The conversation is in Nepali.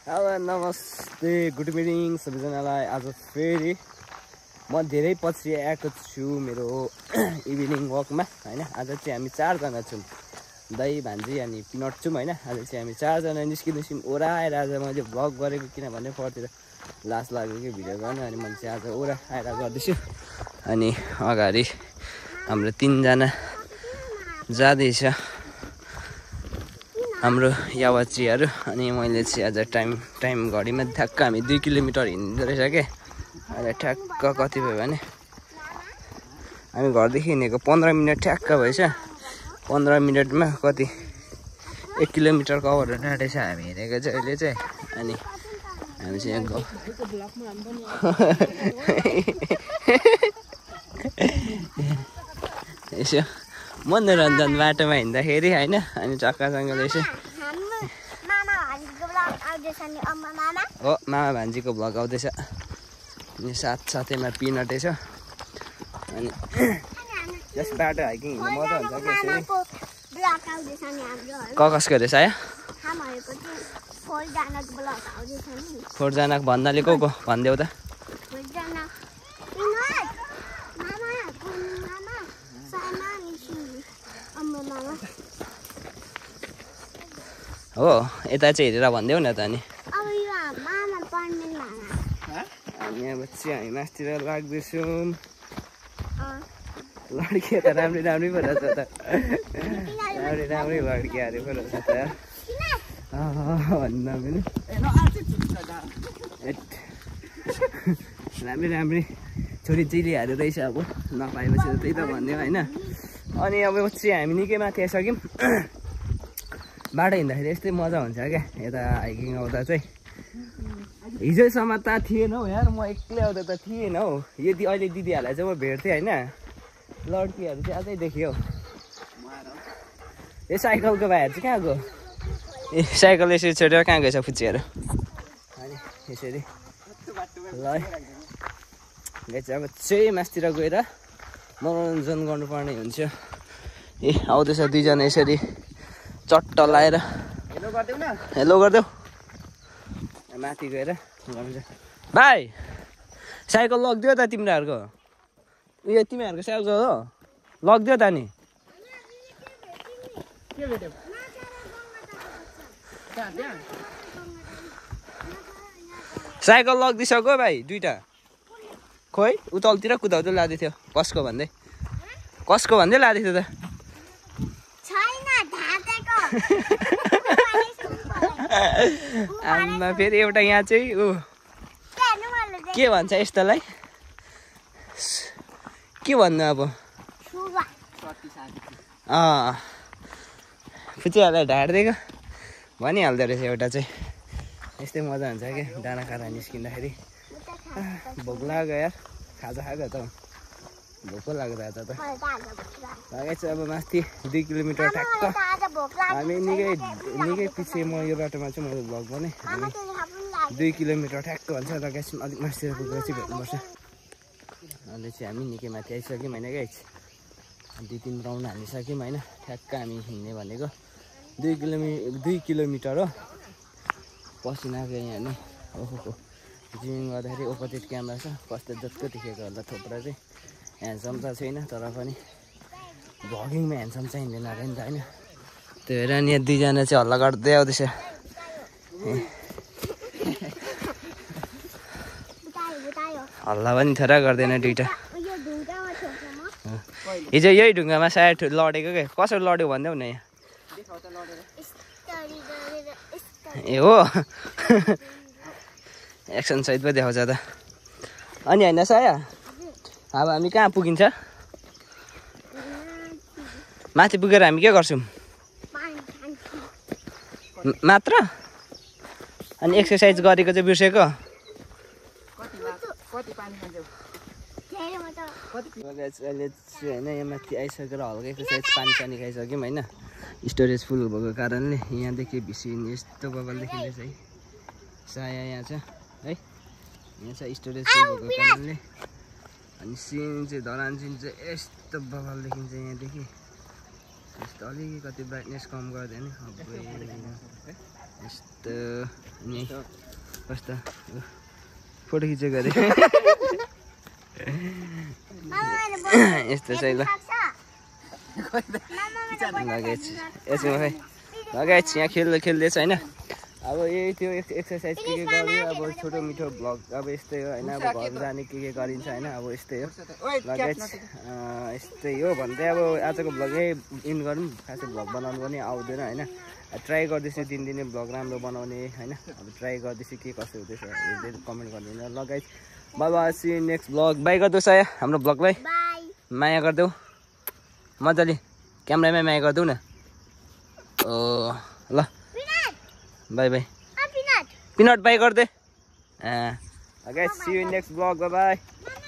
हेलो नमस्ते गुड इभिनिङ सबैजनालाई। आज फेरि म धेरै पछि आएको छु मेरो इभिनिङ वकमा हैन। आज चाहिँ हामी 4 जना छौँ, दाइ भान्जी अनि पिनट छौँ हैन। आज चाहिँ हामी 4 जना निस्किन्छौँ ओराएर। आज मैले भ्लग गरेको किनभने परतिर लाज लाग्यो कि भिडियो गर्न, अनि मैले चाहिँ आज ओराएर गर्दैछु। अनि अगाडि हाम्रो 3 जना जाँदैछ हाम्रो यावाचीहरू। अनि मैले चाहिँ आज टाइम घडीमा ठ्याक्क हामी 2 किलोमिटर हिँड्दो रहेछ के। अहिले ठ्याक्क कति भयो भने हामी घरदेखि हिँडेको 15 मिनट ठ्याक्क भएछ। 15 मिनटमा कति 1 किलोमिटर कभर हुन आँटेछ हामी हिँडेको चाहिँ अहिले चाहिँ। अनि हामी चाहिँ यसो मनोरञ्जन बाटोमा हिँड्दाखेरि होइन। अनि चक्कासँगले यसो हो मामा भान्जीको भ्लग आउँदैछ। अनि साथसाथैमा पिनट छ। अनि यस बाटो हाइकिङ हिँड्नु मजा हुन्छ कि यसरी। कसको रहेछ आयो 4 जनाको भन्नाले को भनिदेऊ त। हो यता चाहिँ हेरेर भनिदेऊ न त। अनि हामी अब चाहिँ हामी मासतिर लाग्दैछौँ। लड्के त राम्रै पो रहेछ त, राम्रै लड्केहरू पो रहेछ त भन्दा पनि राम्रै छोरी चेलीहरू रहेछ। अब नपाएपछि त त्यही त भनिदियो होइन। अनि अब चाहिँ हामी निकै माथि आइसक्यौँ। बाटो हिँड्दाखेरि यस्तै मजा हुन्छ क्या यता हाइकिङ आउँदा चाहिँ। हिजोसम्म त थिएन हौ यार, म एक्लै आउँदा त थिएन हौ। यदि अहिले दिदीहरूलाई चाहिँ म भेट्थेँ होइन, लड्कीहरू चाहिँ अझै देखियो। यो साइकलको भाइहरू चाहिँ कहाँ गयो? ए साइकल यसरी छोडेर कहाँ गएछ फुच्चीहरू? अनि यसरी ल चाहिँ अब चाहिँ मासतिर गएर मनोरञ्जन गर्नुपर्ने हुन्छ। ए आउँदैछ 2 जना यसरी चट्ट लाएर हेलो गरिदेऊ। माथि गएर भाइ साइकल लगिदियो त तिमीहरूको। उयो तिमीहरूको साइकल हो लगिदियो त नि। साइकल लगिदिइसक्यो भाइ 2टा। खोइ उताल्तिर कुदाउँदै लाँदै थियो। कसको भन्दै लाँदै थियो त? आमा फेरि एउटा यहाँ चाहिँ ऊ के भन्छ यस्तोलाई, के भन्नु अब फुच्चीहरूलाई ढाडिदिएको भनिहाल्दो रहेछ एउटा चाहिँ। यस्तै मजा हुन्छ क्या डाँडा काँडा निस्किँदाखेरि। भोक लाग्यो यार, खाजा खाएको त भोक लाग्दा त लागेछ। अब माथि 2 किलोमिटर ठ्याक्क हामी निकै पछि। म यो बाटोमा चाहिँ मैले भ्लग भने हामी 2 किलोमिटर ठ्याक्क भन्छ र ग्यास अलिक मासतिर पुगेर चाहिँ भेट्नुपर्छ। अहिले चाहिँ हामी निकै माथि आइसक्यौँ होइन गाइस। 2-3 राउन्ड हालिसक्यौँ होइन। ठ्याक्क हामी हिँड्ने भनेको 2 किलोमिटर हो। पसिना गयो यहाँ नि। ओहो जिमिङ गर्दाखेरि ओपोजिट क्यामेरा छ, कस्तो जस्तो देखेको होला थोप्रा चाहिँ। ह्यान्डसम त छैन तर पनि भ्लगिङमा ह्यान्डसम चाहिँदैन अरे नि त होइन। त्यो हेर नि 2 जना चाहिँ हल्ला गर्दै आउँदैछ। हल्ला पनि थोरा गर्दैन 2टा। हिजो यही ढुङ्गामा सायद लडेको क्या। कसरी लड्यो भनिदेऊ न यहाँ। ए हो एक्सन सहित पो देखाउँछ त। अनि होइन साया अब हामी कहाँ पुगिन्छ? माथि पुगेर हामी के गर्छौँ मात्र? अनि एक्सर्साइज गरेको चाहिँ बिर्सेको? अहिले चाहिँ होइन यहाँ माथि आइसकेर हल्का एक्सर्साइज पानी खाइसक्यौँ होइन। स्टोरेज फुल भएको कारणले यहाँदेखि भिसिन यस्तो बबल देखिँदैछ है। साया यहाँ छ है, यहाँ छ स्टोरेज फुल भएको कारणले। अनि सिन चाहिँ धरान सिन चाहिँ यस्तो बबल देखिन्छ यहाँदेखि। यस्तो अलिकति ब्राइटनेस कम गरिदियो नि यस्तो अनि कस्तो फोटो खिचेको अरे यस्तो छ ल लगेज यसमा खै लगेज यहाँ खेल्दैछ होइन अब यही त्यो एक्सर्साइज के गर्यो अब छोटो मिठो भ्लग अब यस्तै हो होइन अब घर जाने के गरिन्छ होइन अब यस्तै हो लगेज यस्तै हो भन्दै अब आजको भ्लग यही इन गरौँ खासै भ्लग बनाउनु पनि आउँदैन होइन ट्राई गर्दैछु दिनदिनै भ्लग राम्रो बनाउने होइन अब ट्राई गर्दैछु के कसो हुँदैछ हेर्दै कमेन्ट गरिदिनु लगाइज bye bye see you next vlog bye गरिदेऊ साया हाम्रो भ्लगलाई माया गरिदेऊ मजाले क्यामेरामै माया गरिदेऊ न ल बाई बाई पिनट बाई गरिदे guys see you next vlog bye by